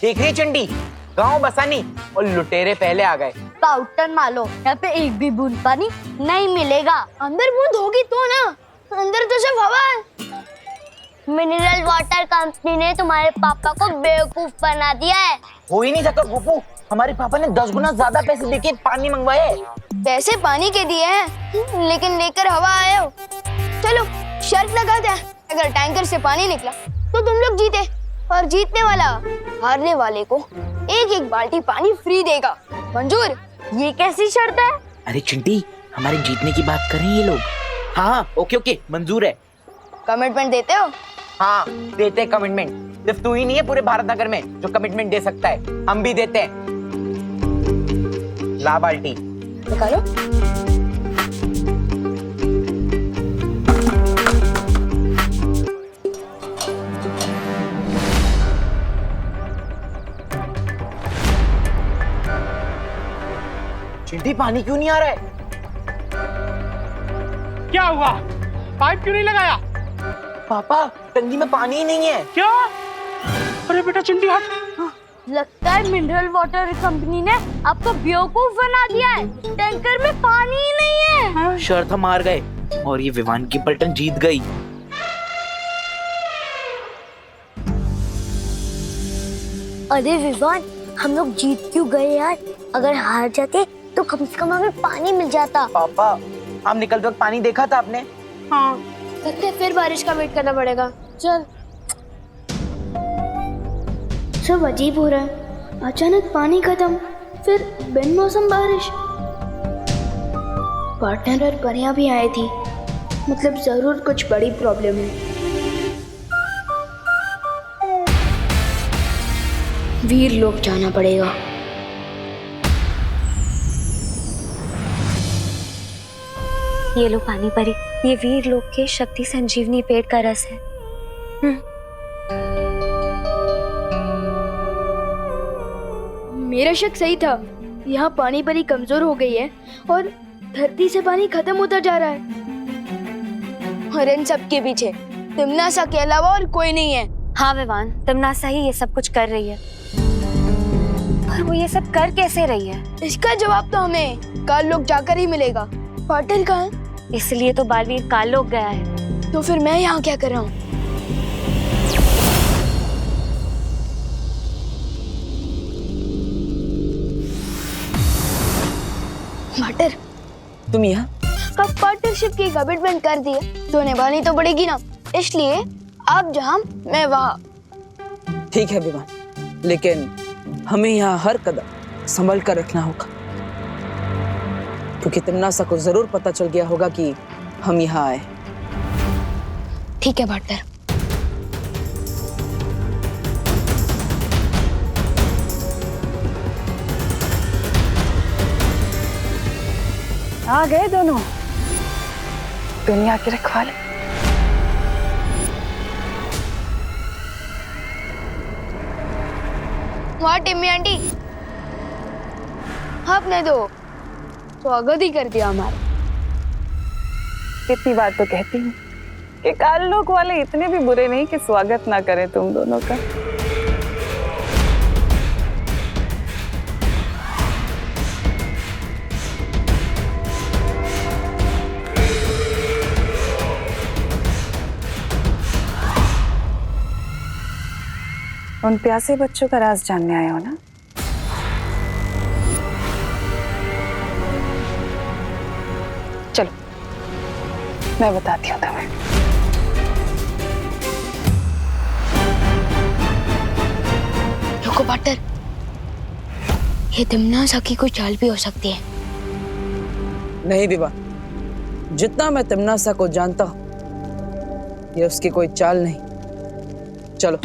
देख रही है चंडी, गांव बसा नहीं और लुटेरे पहले आ गए। पाउडर मारो, यहाँ पे एक भी बूंद पानी नहीं मिलेगा। अंदर बूंद होगी तो ना, अंदर तो सिर्फ हवा है। मिनरल वाटर कंपनी ने तुम्हारे पापा को बेवकूफ बना दिया है। हो ही नहीं सकता फूफू, हमारे पापा ने 10 गुना ज्यादा पैसे देके पानी मंगवाए। पैसे पानी के दिए हैं, लेकिन लेकर हवा आए हो। चलो शर्त लगाते हैं, अगर टैंकर से पानी निकला तो तुम लोग जीते, और जीतने वाला हारने वाले को एक एक बाल्टी पानी फ्री देगा। मंजूर? ये कैसी शर्त है? अरे चिंटी, हमारे जीतने की बात कर रहे हैं ये लोग। हाँ ओके ओके, मंजूर है। कमिटमेंट देते हो? हाँ देते हैं कमिटमेंट। सिर्फ तू ही नहीं है पूरे भारत नगर में जो कमिटमेंट दे सकता है, हम भी देते हैं। ला बाल्टी निकालो। चिंटी पानी क्यों नहीं आ रहा है? क्या हुआ? पाइप क्यों नहीं लगाया? पापा टंकी में पानी ही नहीं है। क्या? अरे बेटा चिंटी हट। लगता है मिनरल वाटर कंपनी ने आपको बेवकूफ बना दिया है। टैंकर में पानी ही नहीं है। शर्त हम हार गए और ये विवान की पलटन जीत गई। अरे विवान, हम लोग जीत क्यों गए यार? अगर हार जाते तो कम से कम हमें पानी मिल जाता। पापा हम निकलते वक्त पानी देखा था आपने? हाँ। लगता है फिर बारिश का वेट करना पड़ेगा। चल। सब अजीब हो रहा है, अचानक पानी खत्म, फिर बिन मौसम बारिश। पार्टनर और परियां भी आई थी, मतलब जरूर कुछ बड़ी प्रॉब्लम है। वीर लोग जाना पड़ेगा। ये लो पानी परी, ये वीर लोक के शक्ति संजीवनी पेड़ का रस है। मेरा शक सही था, यहाँ पानी परी कमजोर हो गई है और धरती से पानी खत्म होता जा रहा है। और इन सब के पीछे तिमनासा के अलावा और कोई नहीं है। हाँ विवान, तिमनासा ही ये सब कुछ कर रही है। पर वो ये सब कर कैसे रही है? इसका जवाब तो हमें काल लोग जाकर ही मिलेगा। पार्टनर कहाँ है? इसलिए तो बालवीर काल लोक गया है। तो फिर मैं यहाँ क्या कर रहा हूँ? पार्टनर, तुम यहाँ? अब पार्टनरशिप की कमिटमेंट कर दी है तो निभानी तो पड़ेगी ना, इसलिए आप जहाँ मैं वहाँ। ठीक है विवान, लेकिन हमें यहाँ हर कदम संभल कर रखना होगा, क्योंकि तिमनासा को जरूर पता चल गया होगा कि हम यहाँ आए। ठीक है पार्टनर। आ गए दोनों दुनिया के रखवाले। वहाँ टिम्मी आंटी, आपने तो स्वागत ही कर दिया हमारा। इतनी बात तो कहती हूँ कि काल लोक वाले इतने भी बुरे नहीं कि स्वागत ना करें तुम दोनों का। उन प्यासे बच्चों का राज जानने आए हो ना? चलो मैं बताती हूँ तुम्हें। रुको पार्टनर, ये तिमनासा की कोई चाल भी हो सकती है। नहीं विवान, जितना मैं तिमनासा को जानता हूँ ये उसकी कोई चाल नहीं। चलो।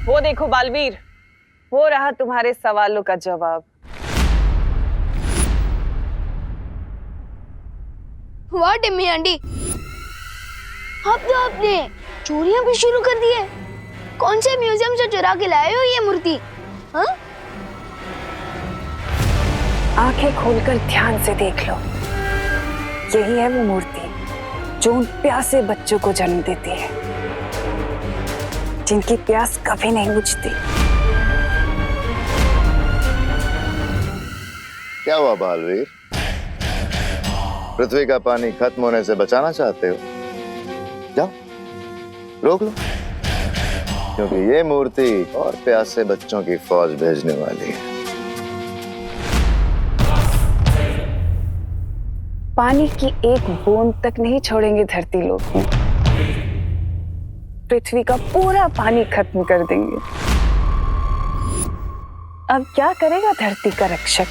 वो देखो बालवीर, वो रहा तुम्हारे सवालों का जवाब। वाह टिम्मी आंटी, अब तो आपने चोरियां भी शुरू कर दी है। कौन से म्यूजियम से चुरा के लाए हो ये मूर्ति? हाँ? आंखें खोलकर ध्यान से देख लो, यही है वो मूर्ति जो उन प्यासे बच्चों को जन्म देती है, जिनकी प्यास कभी नहीं बुझती। क्या हुआ बालवीर? पृथ्वी का पानी खत्म होने से बचाना चाहते हो? जाओ रोक लो, क्योंकि ये मूर्ति और प्यासे बच्चों की फौज भेजने वाली है। पानी की एक बूंद तक नहीं छोड़ेंगे धरती लोक में, पृथ्वी का पूरा पानी खत्म कर देंगे। अब क्या करेगा धरती का रक्षक?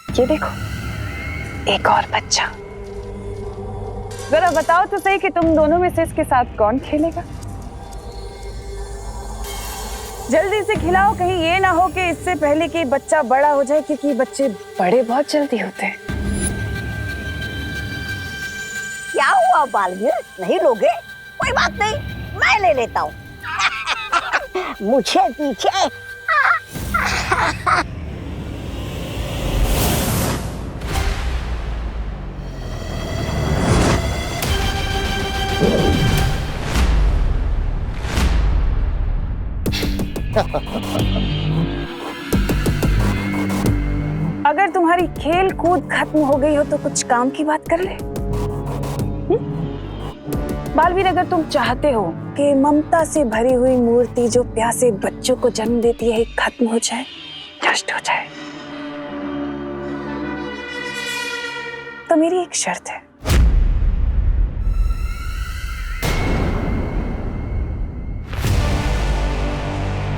ये देखो, एक और बच्चा। जरा बताओ तो सही कि तुम दोनों में से इसके साथ कौन खेलेगा? जल्दी से खिलाओ, कहीं ये ना हो कि इससे पहले कि बच्चा बड़ा हो जाए, क्योंकि बच्चे बड़े बहुत जल्दी होते हैं। क्या हुआ बालवीर, नहीं लोगे? कोई बात नहीं, मैं ले लेता हूँ। मुझे पीछे। अगर तुम्हारी खेल कूद खत्म हो गई हो तो कुछ काम की बात कर ले। बालवीर, अगर तुम चाहते हो कि ममता से भरी हुई मूर्ति जो प्यासे बच्चों को जन्म देती है खत्म हो जाए, नष्ट हो जाए, तो मेरी एक शर्त है।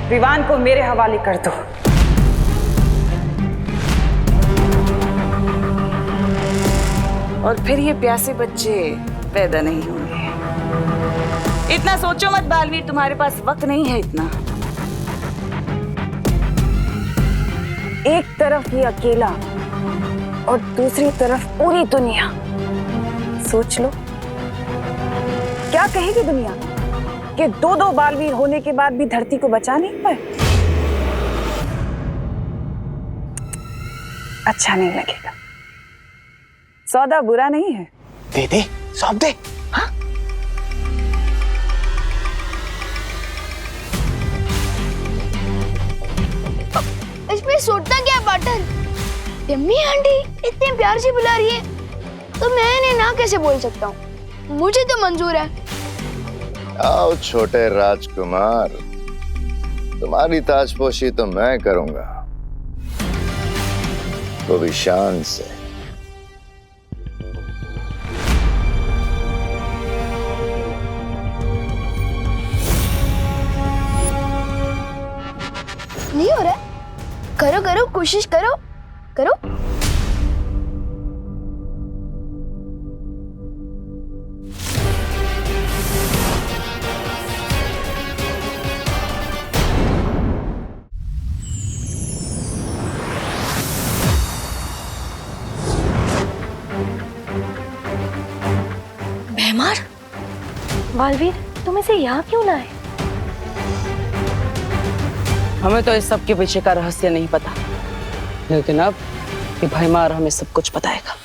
विवान को मेरे हवाले कर दो। और फिर ये प्यासे बच्चे पैदा नहीं होंगे। इतना सोचो मत बालवीर, तुम्हारे पास वक्त नहीं है इतना। एक तरफ ये अकेला और दूसरी तरफ पूरी दुनिया। सोच लो, क्या कहेगी दुनिया कि दो बालवीर होने के बाद भी धरती को बचा नहीं पाए? अच्छा नहीं लगेगा। सौदा बुरा नहीं है। दे दे, सौंप दे। हाँ? इसमें सोचता क्या पाटन? टिम्मी आंटी इतने प्यार से बुला रही है, तो मैं इन्हें ना कैसे बोल सकता हूँ? मुझे तो मंजूर है। आओ छोटे राजकुमार, तुम्हारी ताजपोशी तो मैं करूंगा, वो भी शान से। नहीं हो रहा? करो करो, कोशिश करो करो। भैमार, बालवीर, तुम इसे यहाँ क्यों लाए? हमें तो इस सब के पीछे का रहस्य नहीं पता, लेकिन अब ये भैमार हमें सब कुछ बताएगा।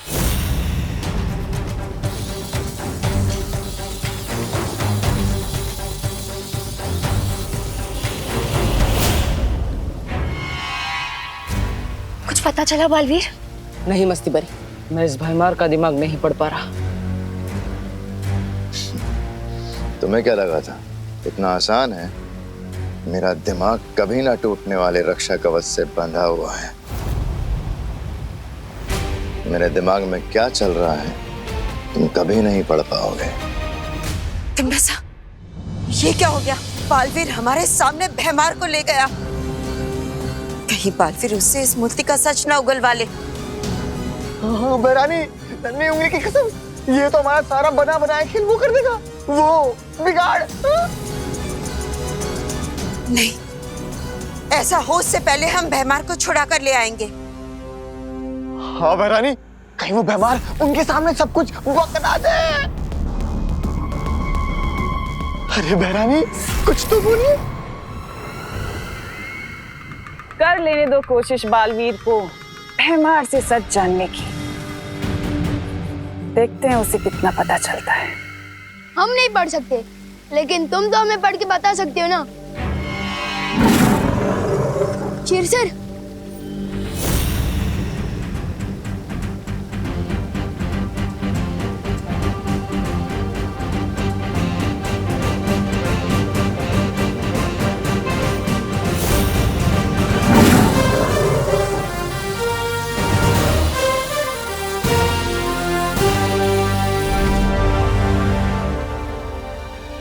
कुछ पता चला बालवीर? नहीं मस्ती बरी, मैं इस भैमार का दिमाग नहीं पढ़ पा रहा। तुम्हें क्या लगा था इतना आसान है? मेरा दिमाग कभी ना टूटने वाले रक्षा कवच से बंधा हुआ है। मेरे दिमाग में क्या चल रहा है तुम कभी नहीं पढ़ पाओगे। तिम्नासा, ये क्या हो गया? बालवीर हमारे सामने भैमार को ले गया। कहीं बालवीर उससे इस मूर्ति का सच ना उगलवा ले। बहरानी, नन्ही उंगली की कसम, ये तो हमारा सारा बना बनाया खेल वो कर देगा, वो बिगाड़। नहीं, ऐसा हो उससे पहले हम भैमार को छुड़ा कर ले आएंगे। हाँ बहरानी, कहीं वो भैमार उनके सामने सब कुछ बकना दे। अरे बहरानी, कुछ तो बोलिए। कर लेने दो कोशिश बालवीर को भैमार से सच जानने की। देखते हैं उसे कितना पता चलता है। हम नहीं पढ़ सकते, लेकिन तुम तो हमें पढ़ के बता सकते हो ना। शेर सर,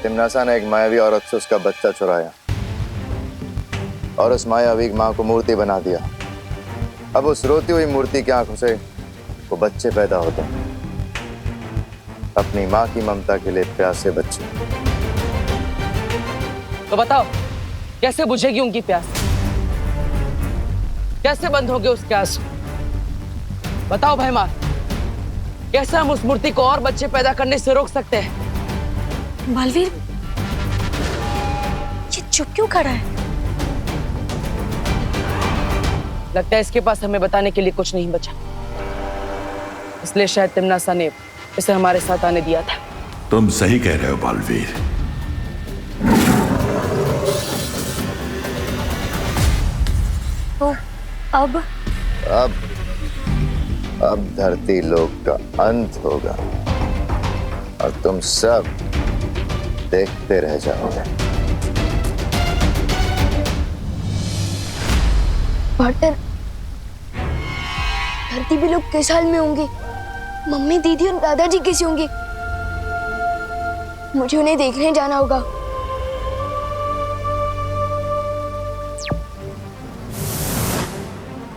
तिम्नासा ने एक मायावी औरत से उसका बच्चा चुराया और उस मायावी माँ को मूर्ति बना दिया। अब उस रोती हुई मूर्ति की आंखों से वो बच्चे पैदा होते हैं, अपनी माँ की ममता के लिए प्यासे बच्चे। तो बताओ, कैसे बुझेगी उनकी प्यास? कैसे बंद होंगे उसके आंसू? बताओ भैमार, कैसे हम उस मूर्ति को और बच्चे पैदा करने से रोक सकते हैं? बालवीर, ये चुप क्यों खड़ा है? लगता है इसके पास हमें बताने के लिए कुछ नहीं बचा, इसलिए शायद तिम्नासा ने इसे हमारे साथ आने दिया था। तुम सही कह रहे हो बालवीर। तो अब धरती लोक का अंत होगा और तुम सब देखते रह जाओगे। पार्टनर, धरती भी लोग किस हाल में होंगे? मम्मी, दीदी और दादाजी कैसे होंगे? मुझे उन्हें देखने जाना होगा।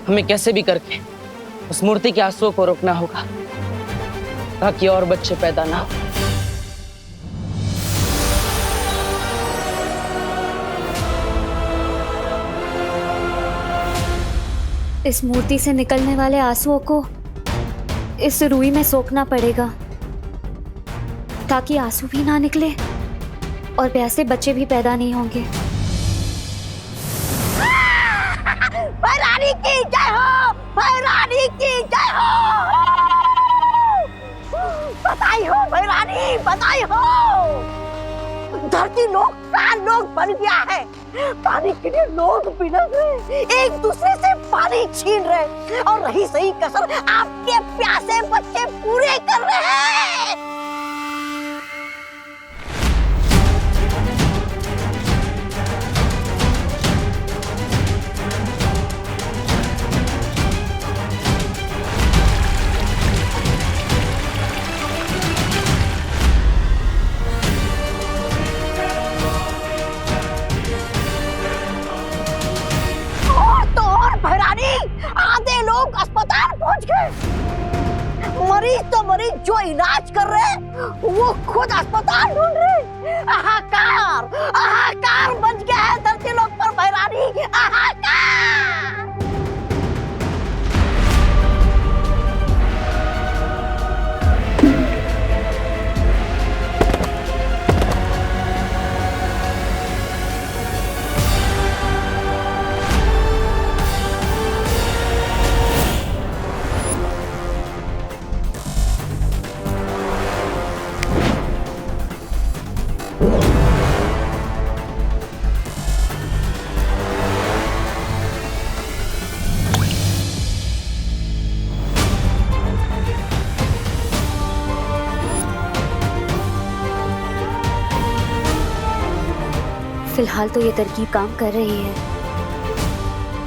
हमें कैसे भी करके उस मूर्ति के आंसुओं को रोकना होगा ताकि और बच्चे पैदा ना हो। इस मूर्ति से निकलने वाले आंसुओं को इस रुई में सोखना पड़ेगा ताकि आंसू भी ना निकले और प्यासे बच्चे भी पैदा नहीं होंगे। भैरानी की जय हो, भैरानी की जय हो। बधाई हो भैरानी, बधाई हो। धरती लोग प्राण लोग बन गया है। पानी के लिए लोग बिलख रहे, एक दूसरे से पानी छीन रहे और रही सही कसर आपके प्यासे बच्चे पूरे कर रहे हैं। आधे लोग अस्पताल पहुंच गए। मरीज तो मरीज जो इलाज कर रहे वो खुद अस्पताल ढूंढ रहे। हाहाकार, हाहाकार बच गया है धरती लोग पर भैरानी, हाहाकार। फिलहाल तो ये तरकीब काम कर रही है,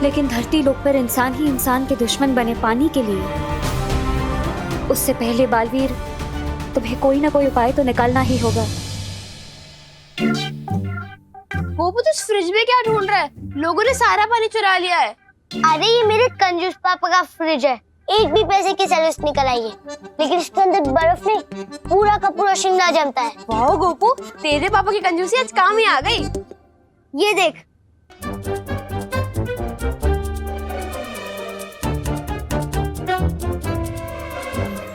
लेकिन धरती लोक पर इंसान ही इंसान के दुश्मन बने पानी के लिए उससे पहले बालवीर, तुम्हें कोई ना कोई उपाय तो निकालना ही होगा। गोपू तो फ्रिज में क्या ढूंढ रहा है? लोगों ने सारा पानी चुरा लिया है। अरे ये मेरे कंजूस पापा का फ्रिज है, एक भी पैसे की सर्विस निकल आई है, लेकिन इसके अंदर बर्फ नहीं, पूरा का पूरा शिमला जमता है। वाह गोपू, तेरे पापा की कंजूसी आज काम ही आ गई। ये देख,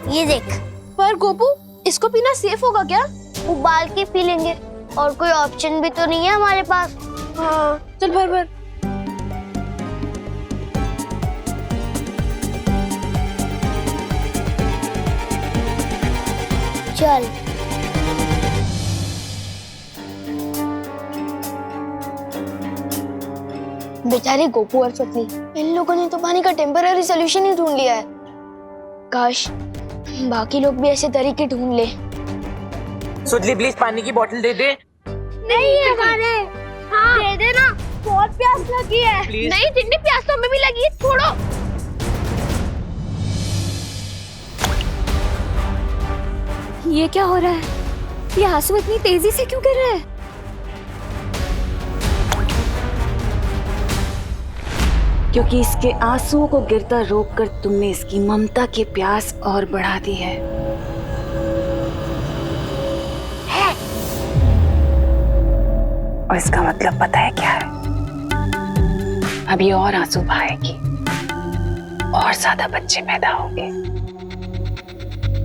ये देख। पर गोपू, इसको पीना सेफ होगा क्या? उबाल के पी लेंगे, और कोई ऑप्शन भी तो नहीं है हमारे पास। हाँ, चल भर भर। चल। बेचारे गोपू और सुतली, इन लोगों ने तो पानी का टेम्पररी सोल्यूशन ही ढूंढ लिया है। काश बाकी लोग भी ऐसे तरीके ढूंढ ले। सुतली प्लीज पानी की बोतल दे दे। नहीं है हमारे। हाँ दे देना, बहुत प्यास लगी है। प्लीज। नहीं जितनी प्यास तो हमें भी लगी है, छोड़ो। ये क्या हो रहा है? ये आंसू इतनी तेजी से क्यों गिर रहे हैं? क्योंकि इसके आंसुओं को गिरता रोककर तुमने इसकी ममता की प्यास और बढ़ा दी है। और इसका मतलब पता है क्या है? अभी और आंसू बहाएगी, और ज्यादा बच्चे पैदा होंगे।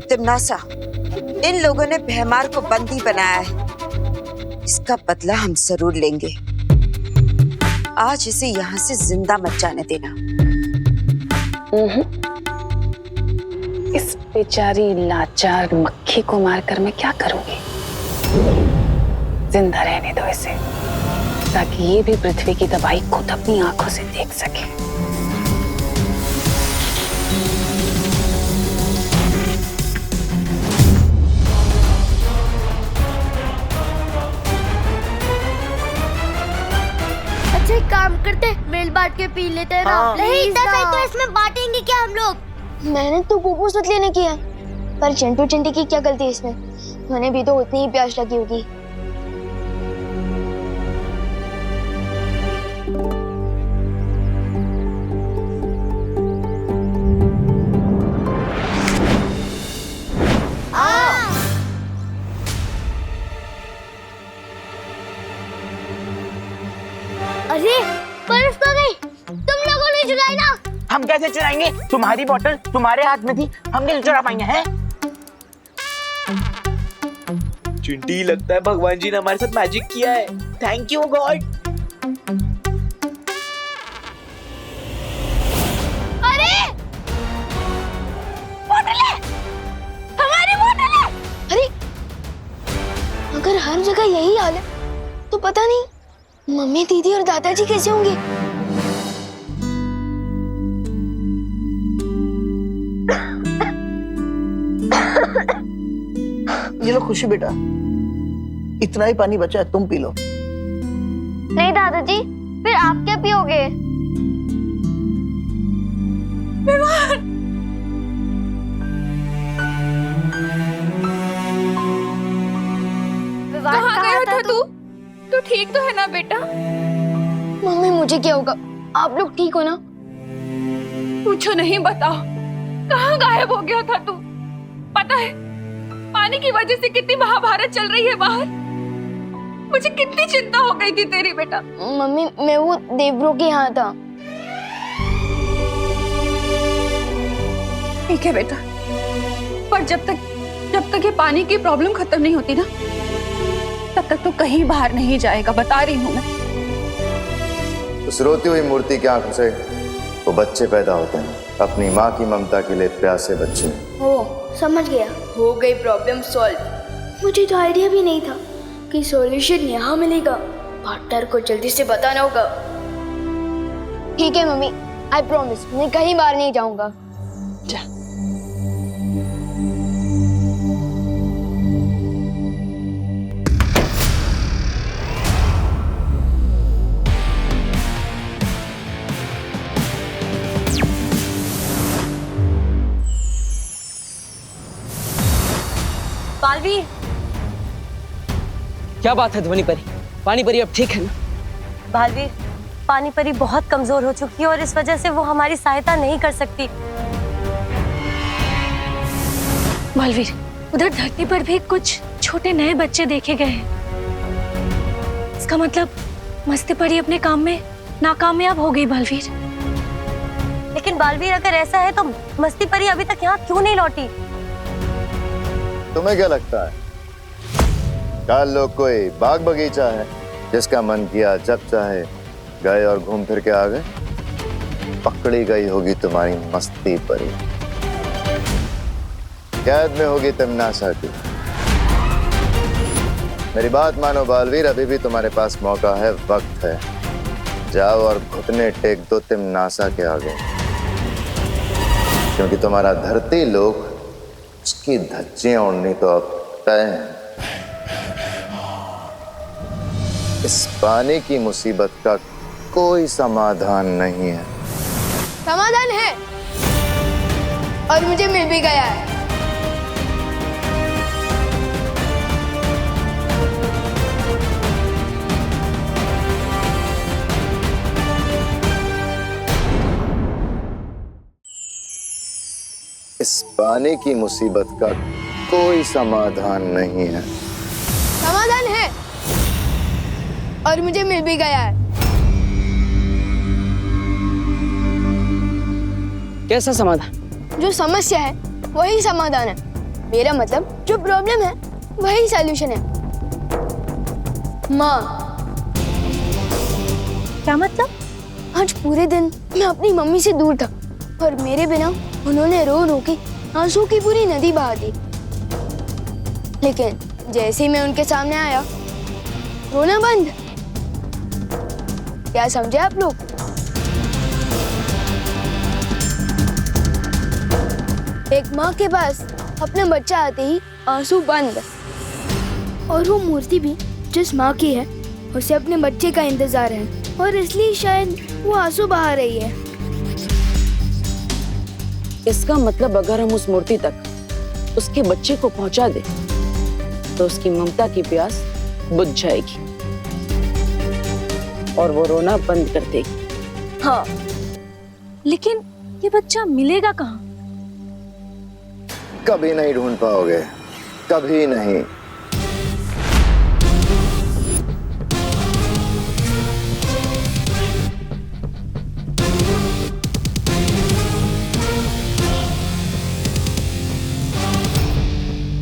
तिमनासा, इन लोगों ने भैमार को बंदी बनाया है, इसका बदला हम जरूर लेंगे। आज इसे यहाँ से जिंदा मत जाने देना। इस बेचारी लाचार मक्खी को मारकर मैं क्या करूंगी? जिंदा रहने दो इसे, ताकि ये भी पृथ्वी की तबाही खुद अपनी आंखों से देख सके। अच्छा एक काम करते, मिल बांट के पी लेते हैं ना। हाँ। नहीं इतना सही तो इसमें बांटेंगे क्या हम लोग? मैंने तो गोपू सुतली ने किया, पर चिंटू चिंटी की क्या गलती है इसमें? उन्हें भी तो उतनी ही प्यास लगी होगी। अरे बर्फ तो गई, तुम लोगों ने चुराई ना। हम कैसे चुराएंगे? तुम्हारी बोतल तुम्हारे हाथ में थी, हम कैसे चुरा पाएंगे? हैं? चिंटी, लगता है भगवान जी ने हमारे साथ मैजिक किया है। Thank you God. अरे बोतलें, हमारी बोतलें। अरे अगर हर जगह यही हाल है तो पता नहीं मम्मी, दीदी और दादाजी कैसे होंगे? ये लो खुशी बेटा, इतना ही पानी बचा है, तुम पी लो। नहीं दादाजी, फिर आप क्या पियोगे? कहाँ गया था तू? तू ठीक तो है ना बेटा? मम्मी मुझे क्या होगा? आप लोग ठीक हो ना? पूछो नहीं, बताओ कहाँ गायब हो गया था तू? पता है पानी की वजह से कितनी महाभारत चल रही है बाहर। मुझे कितनी चिंता हो गई थी तेरी बेटा। मम्मी मैं वो देवब्रो के यहाँ था। ठीक है बेटा, पर जब तक ये पानी की प्रॉब्लम खत्म नहीं होती ना, तब तक तो कहीं बाहर नहीं जाएगा, बता रही हूँ मैं। उस रोती हुई मूर्ति की आंखों से वो बच्चे पैदा होते हैं, अपनी माँ की ममता के लिए प्यासे बच्चे। ओ समझ गया, हो गई प्रॉब्लम सॉल्व। मुझे तो आइडिया भी नहीं था कि सॉल्यूशन यहाँ मिलेगा। पार्टनर को जल्दी से बताना होगा। ठीक है मम्मी, आई प्रॉमिस मैं कहीं बाहर नहीं जाऊंगा। जा। बालवीर, क्या बात है ध्वनि परी? पानी परी अब ठीक है ना? बालवीर, पानी परी बहुत कमजोर हो चुकी है और इस वजह से वो हमारी सहायता नहीं कर सकती। बालवीर, उधर धरती पर भी कुछ छोटे नए बच्चे देखे गए हैं। इसका मतलब मस्ती परी अपने काम में नाकामयाब हो गई। बालवीर, लेकिन बालवीर अगर ऐसा है तो मस्ती परी अभी तक यहाँ क्यों नहीं लौटी? तुम्हें क्या लगता है काल लोग कोई बाग बगीचा है जिसका मन किया जब चाहे गए और घूम फिर के आ गए? पकड़ी गई होगी तुम्हारी मस्ती परी, कैद में होगी तिमनासा की। मेरी बात मानो बालवीर, अभी भी तुम्हारे पास मौका है, वक्त है। जाओ और घुटने टेक दो तिमनासा के आगे, क्योंकि तुम्हारा धरती लोक उसकी धज्जियां उड़नी तो अब तय है। इस पानी की मुसीबत का कोई समाधान नहीं है। समाधान है और मुझे मिल भी गया है। इस पानी की मुसीबत का कोई समाधान नहीं है। समाधान है और मुझे मिल भी गया है। कैसा समाधान? जो समस्या है वही समाधान है। मेरा मतलब जो प्रॉब्लम है वही सॉल्यूशन है। माँ, क्या मतलब? आज पूरे दिन मैं अपनी मम्मी से दूर था और मेरे बिना उन्होंने रो रो के आंसू की पूरी नदी बहा दी। लेकिन जैसे ही मैं उनके सामने आया, रोना बंद। क्या समझे आप लोग? एक माँ के पास अपना बच्चा आते ही आंसू बंद, और वो मूर्ति भी जिस माँ की है उसे अपने बच्चे का इंतजार है और इसलिए शायद वो आंसू बहा रही है। इसका मतलब अगर हम उस मूर्ति तक उसके बच्चे को पहुंचा दे तो उसकी ममता की प्यास बुझ जाएगी और वो रोना बंद कर देगी। हाँ, लेकिन ये बच्चा मिलेगा कहाँ? कभी नहीं ढूंढ पाओगे, कभी नहीं।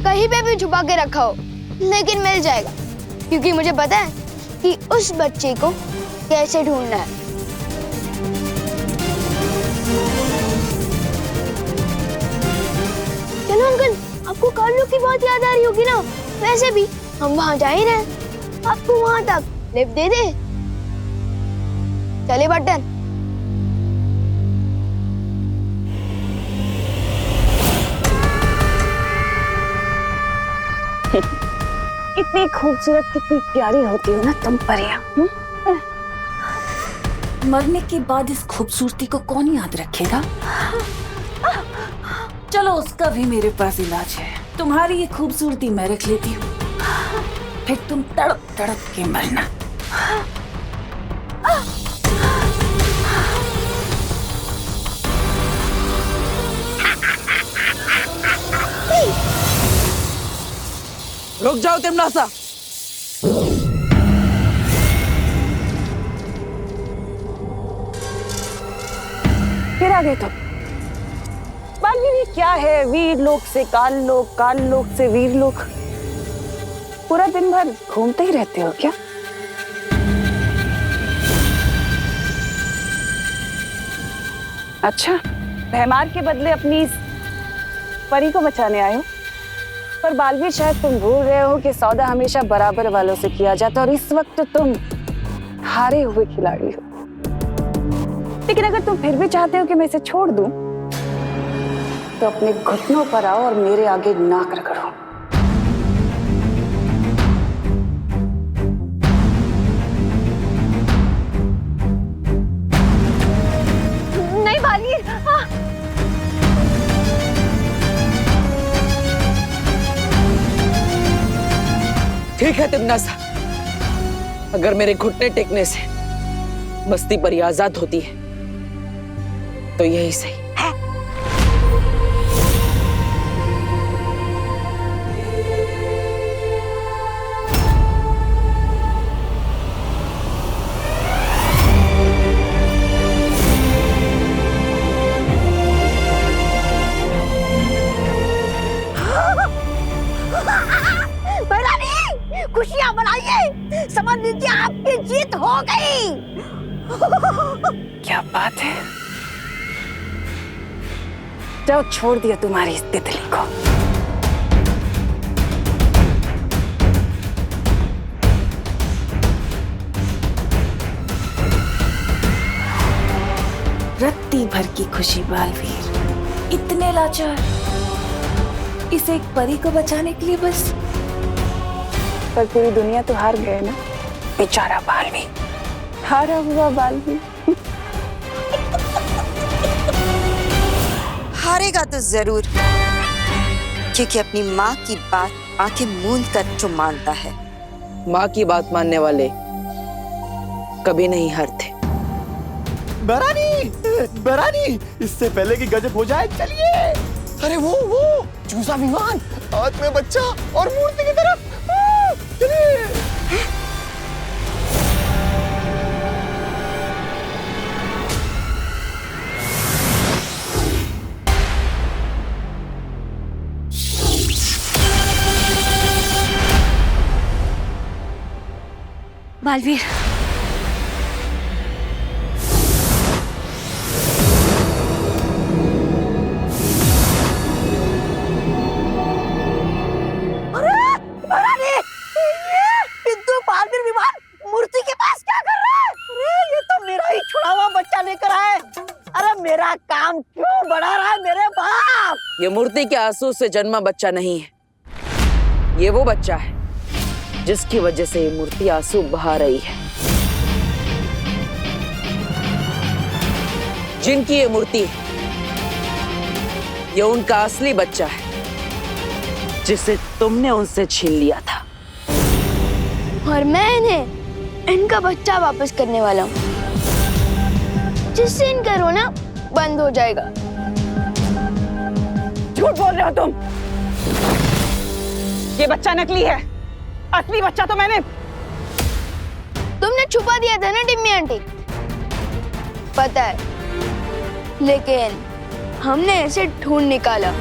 कहीं पे भी छुपा के रखा हो, लेकिन मिल जाएगा, क्योंकि मुझे पता है कि उस बच्चे को कैसे ढूंढना है। चलो अंकल, आपको कार्लो की बहुत याद आ रही होगी ना? वैसे भी हम वहां जा ही रहे, आपको वहां तक लिफ्ट दे दे। चले बटन। कितनी खूबसूरत, कितनी प्यारी होती हो ना तुम परियां। मरने के बाद इस खूबसूरती को कौन याद रखेगा? चलो, उसका भी मेरे पास इलाज है। तुम्हारी ये खूबसूरती मैं रख लेती हूँ, फिर तुम तड़प तड़प के मरना। रुक जाओ तिमनासा। फिर आ गए तुम। बालवीर, ये क्या है? वीर लोक से काल लोक, काल लोक से वीर लोक। पूरा दिन भर घूमते ही रहते हो क्या? अच्छा, भैमार के बदले अपनी इस परी को बचाने आए हो? पर बालवीर, शायद तुम भूल रहे हो कि सौदा हमेशा बराबर वालों से किया जाता है और इस वक्त तुम हारे हुए खिलाड़ी हो। लेकिन अगर तुम फिर भी चाहते हो कि मैं इसे छोड़ दूं, तो अपने घुटनों पर आओ और मेरे आगे नाक रगड़ो। नहीं बालवीर, ठीक है तिमनासा, अगर मेरे घुटने टेकने से मस्ती परी आजाद होती है तो यही सही। महारानी खुशियां मनाइए, समझ लीजिए आपकी जीत हो गई। क्या बात है, जाओ छोड़ दिया तुम्हारी इस तितली को। रत्ती भर की खुशी बालवीर, इतने लाचार, इस एक परी को बचाने के लिए बस। पर पूरी दुनिया तो हार गए ना, बेचारा बालवीर, हारा हुआ बालवीर। हारेगा तो जरूर, क्योंकि अपनी माँ की बात आंखें मूंद कर जो मानता है। माँ की बात मानने वाले कभी नहीं हारते। बरानी, बरानी, इससे पहले कि गजब हो जाए चलिए। अरे वो चूसा विमान, हाथ में बच्चा और मूर्ति की तरफ चलिए। बालवीर, मूर्ति के पास क्या कर रहा है? अरे ये तो मेरा ही छुड़ा हुआ बच्चा लेकर आए। अरे मेरा काम क्यों बढ़ा रहा है मेरे बाप? ये मूर्ति के आंसू से जन्मा बच्चा नहीं है, ये वो बच्चा है जिसकी वजह से ये मूर्ति आंसू बहा रही है। जिनकी ये मूर्ति है, ये उनका असली बच्चा है जिसे तुमने उनसे छीन लिया था। और मैं इन्हें इनका बच्चा वापस करने वाला हूँ, जिससे इनका रोना बंद हो जाएगा। झूठ बोल रहे हो तुम, ये बच्चा नकली है, असली बच्चा तो मैंने। तुमने छुपा दिया था ना टिम्मी आंटी, पता है, लेकिन हमने इसे ढूंढ निकाला।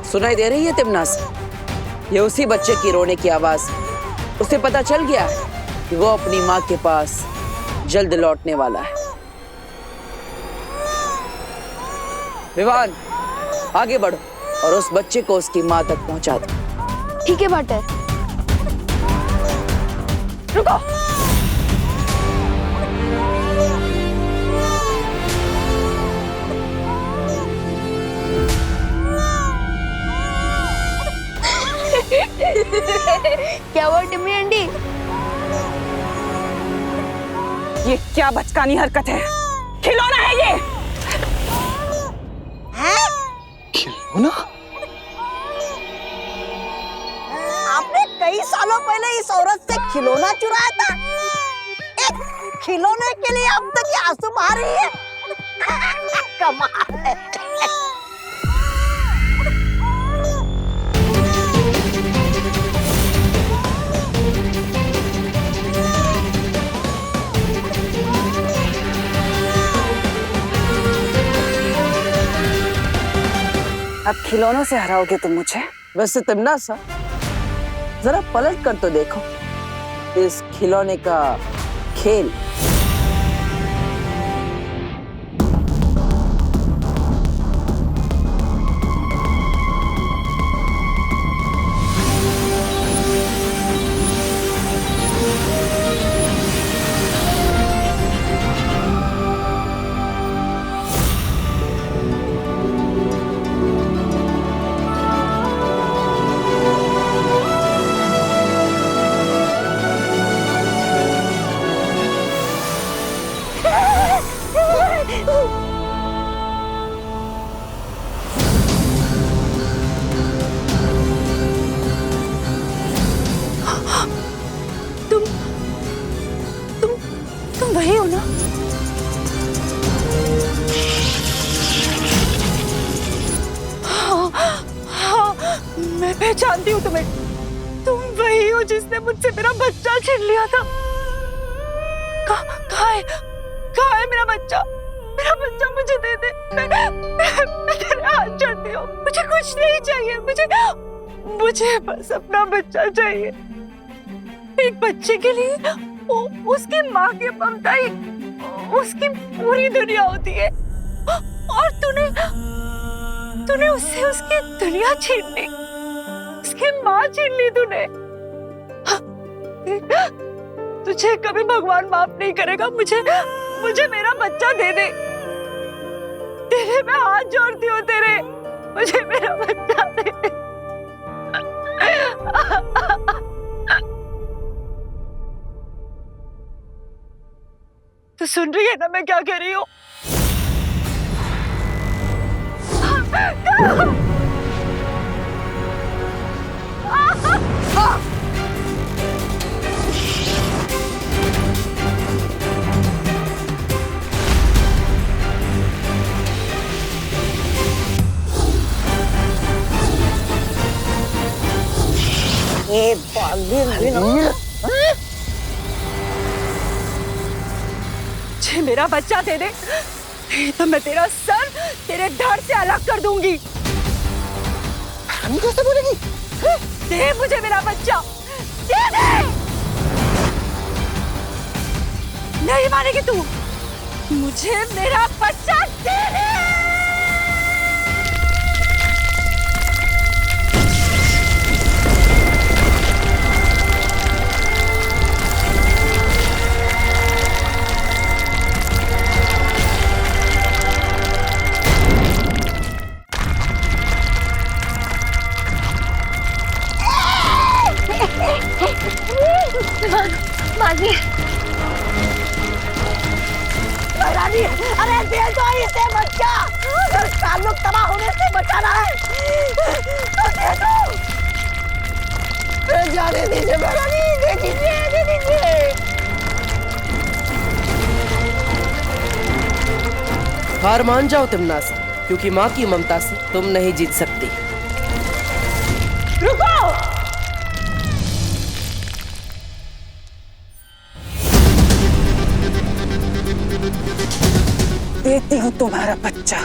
सुनाई दे रही है तिमनासा? ये उसी बच्चे की रोने की आवाज। उसे पता चल गया है कि वो अपनी माँ के पास जल्द लौटने वाला है। विवान, आगे बढ़ो और उस बच्चे को उसकी माँ तक पहुंचा दो। ठीक है भाटर। रुको, क्या हुआ टिम्मी आंटी? ये क्या बचकानी हरकत है? खिलौना है ये। खिलौना? आपने कई सालों पहले इस औरत से खिलौना चुराया था। एक खिलौने के लिए अब तक ये आंसू बहा रही है। कमाल है। अब खिलौनों से हराओगे तुम मुझे? वैसे तिमनासा, जरा पलट कर तो देखो इस खिलौने का खेल। वही हो ना? हाँ, मैं पहचानती हूँ तुम्हें। तुम वही हो जिसने मुझसे मेरा बच्चा छीन लिया था। कहाँ है मेरा बच्चा? मेरा बच्चा मुझे दे दे। मैं तेरे हाथ जोड़ती हूँ। मुझे कुछ नहीं चाहिए। मुझे बस अपना बच्चा चाहिए। एक बच्चे के लिए उसकी माँ की ममता ही उसकी पूरी दुनिया होती है। और तूने उससे उसकी दुनिया छीन ली, उसकी माँ छीन ली तूने। तुझे कभी भगवान माफ नहीं करेगा। मुझे मेरा बच्चा दे दे। तेरे मैं हाथ जोड़ती हूँ तेरे। मुझे मेरा बच्चा दे दे। तो सुन रही है ना मैं क्या कह रही हूँ? ये बालवीर मुझे मेरा बच्चा दे दे, नहीं तो मैं तेरा सर तेरे धड़ से अलग कर दूंगी। हम कैसे बोलेगी? दे मुझे मेरा बच्चा, दे दे। नहीं मानेगी तू? मुझे मेरा बच्चा दे दे। महारानी, अरे दे दो इसे बच्चा। अगर ताल्लुक तबाह होने से बचाना है तो दे दो। जाने दीजिए महारानी, दे दीजिए। हार मान जाओ तिम्नासा, क्योंकि माँ की ममता से तुम नहीं जीत सकती। रुको। देती हूँ तुम्हारा बच्चा।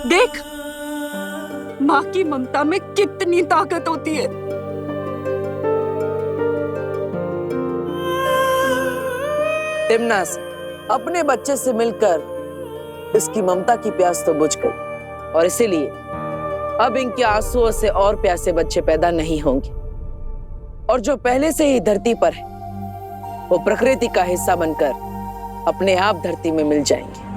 देख, माँ की ममता में कितनी ताकत होती है। तिम्नास, अपने बच्चे से मिलकर इसकी ममता की प्यास तो बुझ गई, और इसीलिए अब इनके आंसुओं से और प्यासे बच्चे पैदा नहीं होंगे। और जो पहले से ही धरती पर है, वो प्रकृति का हिस्सा बनकर अपने आप धरती में मिल जाएंगे।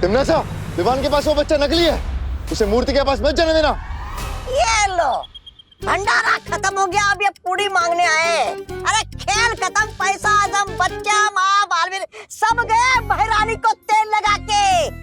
तिम्नासा, दीवान के पास वो बच्चा नकली है, उसे मूर्ति के पास मत जाने देना। ये लो, भंडारा खत्म हो गया, अब ये पूरी मांगने आए। अरे खेल खत्म, पैसा आजम, बच्चा, माँ, बालवीर सब गए महारानी को तेल लगा के।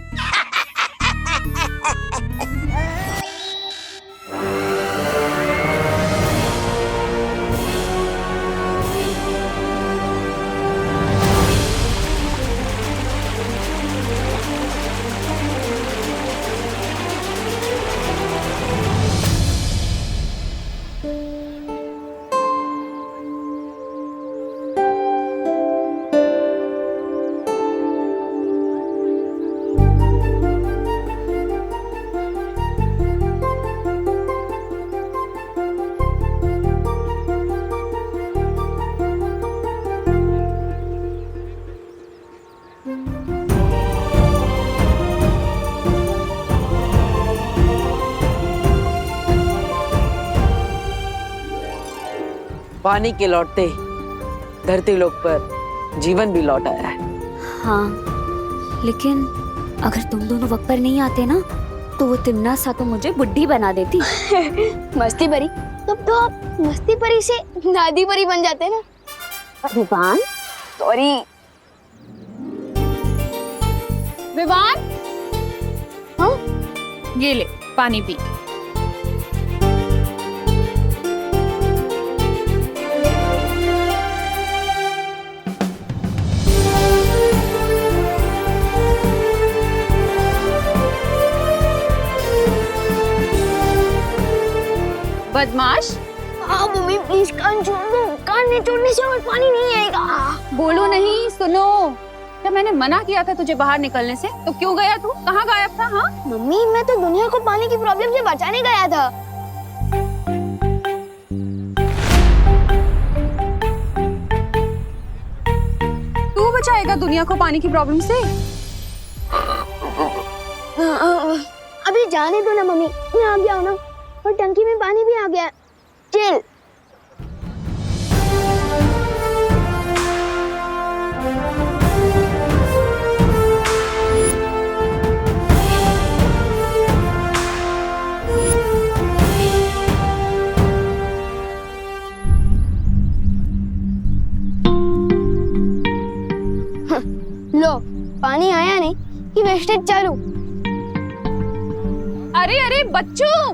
पानी के लौटते ही धरती लोक पर जीवन भी लौट आया है। हाँ, लेकिन अगर तुम दोनों वक्त पर नहीं आते ना तो वो तिमना सा तो मुझे बुढ़ी बना देती। मस्ती परी, तब तो आप मस्ती परी से दादी परी बन जाते ना। विवान, सॉरी। विवान, हाँ? ये ले पानी पी। बदमाश। हाँ मम्मी प्लीज कान छोड़ दो, कान नहीं छोड़ने से और पानी नहीं आएगा। बोलो नहीं, सुनो। जब मैंने मना किया था तुझे बाहर निकलने से तो क्यों गया तू? कहाँ गायब था? हाँ मम्मी मैं तो दुनिया को पानी की प्रॉब्लम से बचाने गया था। तू बचाएगा दुनिया को पानी की प्रॉब्लम से? अभी जाने दो ना मम्मी, मैं आ गया हूँ ना और टंकी में पानी भी आ गया। चिल। लो, पानी आया नहीं कि वेस्टेज चालू। अरे अरे बच्चों,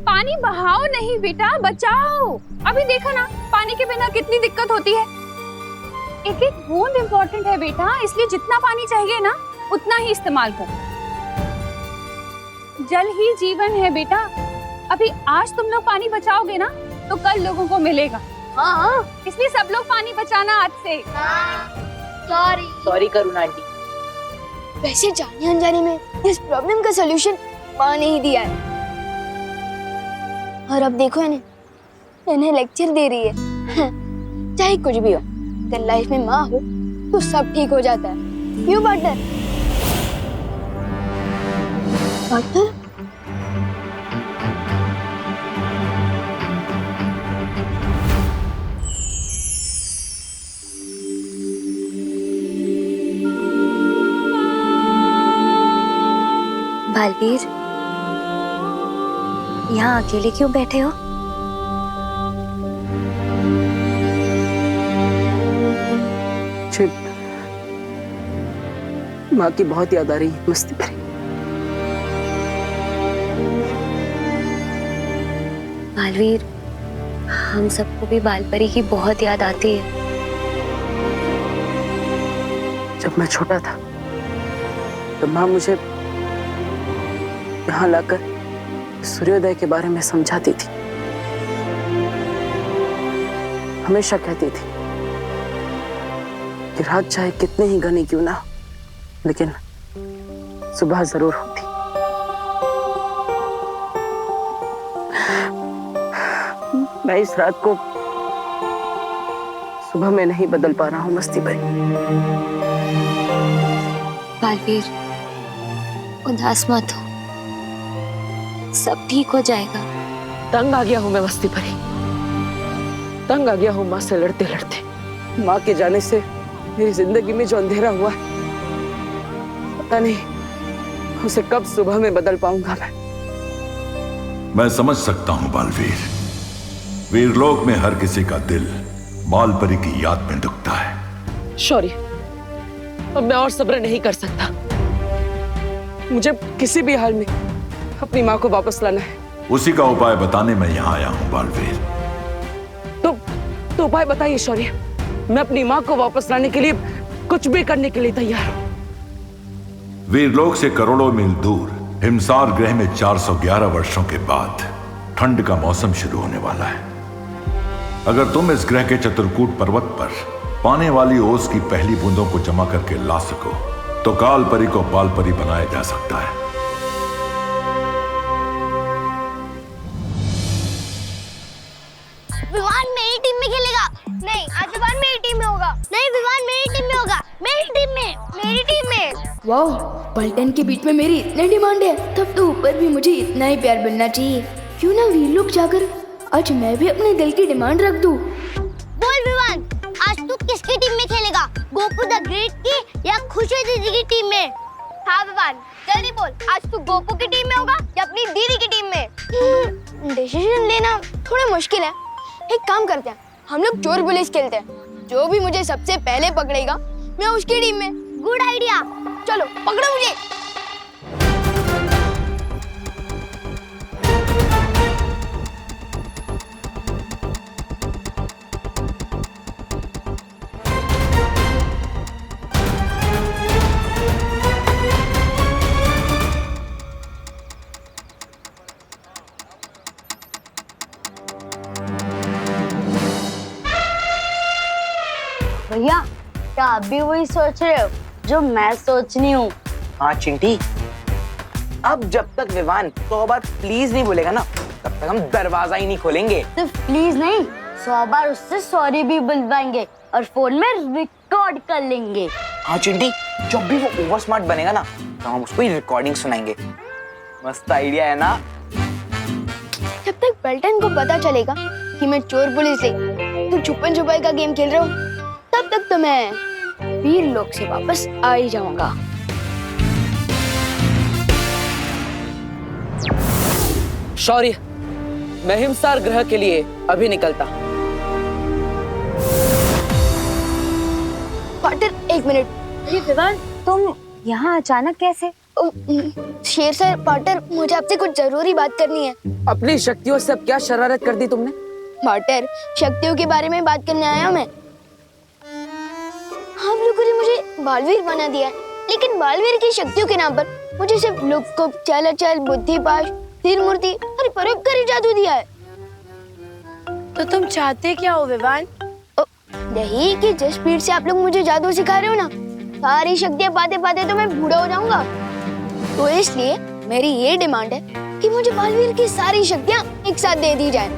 पानी बहाओ नहीं बेटा, बचाओ। अभी देखा ना पानी के बिना कितनी दिक्कत होती है। एक एक बूंद इम्पोर्टेंट है बेटा, इसलिए जितना पानी चाहिए ना उतना ही इस्तेमाल करो। जल ही जीवन है बेटा। अभी आज तुम लोग पानी बचाओगे ना तो कल लोगों को मिलेगा। हाँ, इसलिए सब लोग पानी बचाना आज से। सॉरी। सॉरी करुणा आंटी। वैसे जाने अनजाने में इस प्रॉब्लम का सलूशन पानी ही दिया है। और अब देखो इन्हें लेक्चर दे रही है। चाहे कुछ भी हो, अगर लाइफ में माँ हो तो सब ठीक हो जाता है। क्यों पार्टनर? पार्टनर? बालवीर, यहाँ अकेले क्यों बैठे हो? माँ की बहुत याद आ रही है मस्ती परी। बालवीर, हम सबको भी बालपरी की बहुत याद आती है। जब मैं छोटा था तो माँ मुझे यहाँ लाकर सूर्योदय के बारे में समझाती थी। हमेशा कहती थी कि रात चाहे कितने ही घनी क्यों ना, लेकिन सुबह जरूर होती। मैं इस रात को सुबह में नहीं बदल पा रहा हूँ मस्ती परी। बालवीर, उदास मत हो, सब ठीक हो जाएगा। तंग आ गया हूँ मैं मस्ती परी, तंग आ गया हूँ माँ से लड़ते लड़ते। माँ के जाने से मेरी जिंदगी में जो अंधेरा हुआ है, पता नहीं उसे कब सुबह में बदल पाऊंगा मैं समझ सकता हूँ बालवीर। वीरलोक में हर किसी का दिल बालपरी की याद में दुखता है। शौर्य, अब मैं और सब्र नहीं कर सकता। मुझे किसी भी हाल में अपनी माँ को वापस लाना है। उसी का उपाय बताने मैं यहाँ आया हूँ बालवीर। तो उपाय बताइए शौर्य। मैं अपनी माँ को वापस लाने के लिए कुछ भी करने के लिए तैयार हूँ। वीरलोक से करोड़ों मील दूर हिमसार ग्रह में 411 वर्षों के बाद ठंड का मौसम शुरू होने वाला है। अगर तुम इस ग्रह के चित्रकूट पर्वत पर पाने वाली ओस की पहली बूंदों को जमा करके ला सको तो काल परी को बाल परी बनाया जा सकता है। विवान मेरी टीम में खेलेगा। नहीं, आज विवान मेरी टीम में होगा। नहीं, विवान मेरी टीम में होगा। मेरी टीम में। मेरी टीम में। वाह, पलटन के बीच में मेरी इतनी डिमांड है, तब तो ऊपर भी मुझे इतना ही प्यार मिलना चाहिए। क्यों ना वीर लोग जाकर आज मैं भी अपने दिल की डिमांड रख दूं। बोल विवान, आज तू किसकी टीम में खेलेगा? गोपू द ग्रेट की या खुशी दीदी की टीम में? हाँ विवान, जल्दी बोल, आज तू गोपू की टीम में होगा या अपनी दीदी की टीम में? डिसीजन लेना थोड़ा मुश्किल है। एक काम करते हैं, हम लोग चोर पुलिस खेलते हैं। जो भी मुझे सबसे पहले पकड़ेगा मैं उसकी टीम में। Good idea. चलो पकड़ो मुझे। भैया, क्या आप भी वही सोच रहे हो जो मैं सोचनी हूँ? हाँ चिंटी, अब जब तक विवान 100 बार प्लीज नहीं बोलेगा ना, तब तक हम दरवाजा ही नहीं खोलेंगे। सिर्फ प्लीज नहीं, 100 बार उससे सॉरी भी बुलवाएंगे और फोन में रिकॉर्ड कर लेंगे। हाँ चिंटी, जब भी वो ओवर स्मार्ट बनेगा ना, तो हम उसको ही रिकॉर्डिंग सुनाएंगे। मस्त आइडिया है ना? जब तक पलटन को पता चलेगा कि मैं चोर पुलिस नहीं, तुम छुपन छुपाई का गेम खेल रहे हो, तब तक तो मैं वीर लोक से वापस आ ही जाऊंगा। शौर्य, मैं हिमसार ग्रह के लिए अभी निकलता। पार्टनर, एक मिनट। अरे विवान, तुम यहाँ अचानक कैसे? शेर सर, पार्टनर, मुझे आपसे कुछ जरूरी बात करनी है। अपनी शक्तियों से अब क्या शरारत कर दी तुमने? पार्टनर, शक्तियों के बारे में बात करने आया मैं। आप लोगों ने मुझे बालवीर बना दिया है, लेकिन बालवीर की शक्तियों के नाम पर मुझे सिर्फ लुक-कुप, चल-चल, बुद्धिपाश, तीर मूर्ति और परोपकारी जादू दिया है। तो तुम चाहते क्या हो विवान? यही कि जिस स्पीड से आप लोग मुझे जादू सिखा रहे हो ना, सारी शक्तियाँ पाते पाते तो मैं बूढ़ा हो जाऊंगा। तो इसलिए मेरी ये डिमांड है कि मुझे बालवीर की सारी शक्तियाँ एक साथ दे दी जाए।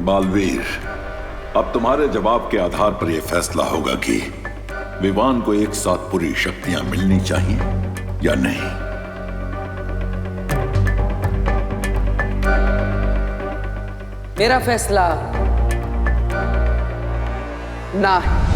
बालवीर, अब तुम्हारे जवाब के आधार पर यह फैसला होगा कि विवान को एक साथ पूरी शक्तियां मिलनी चाहिए या नहीं। मेरा फैसला ना है।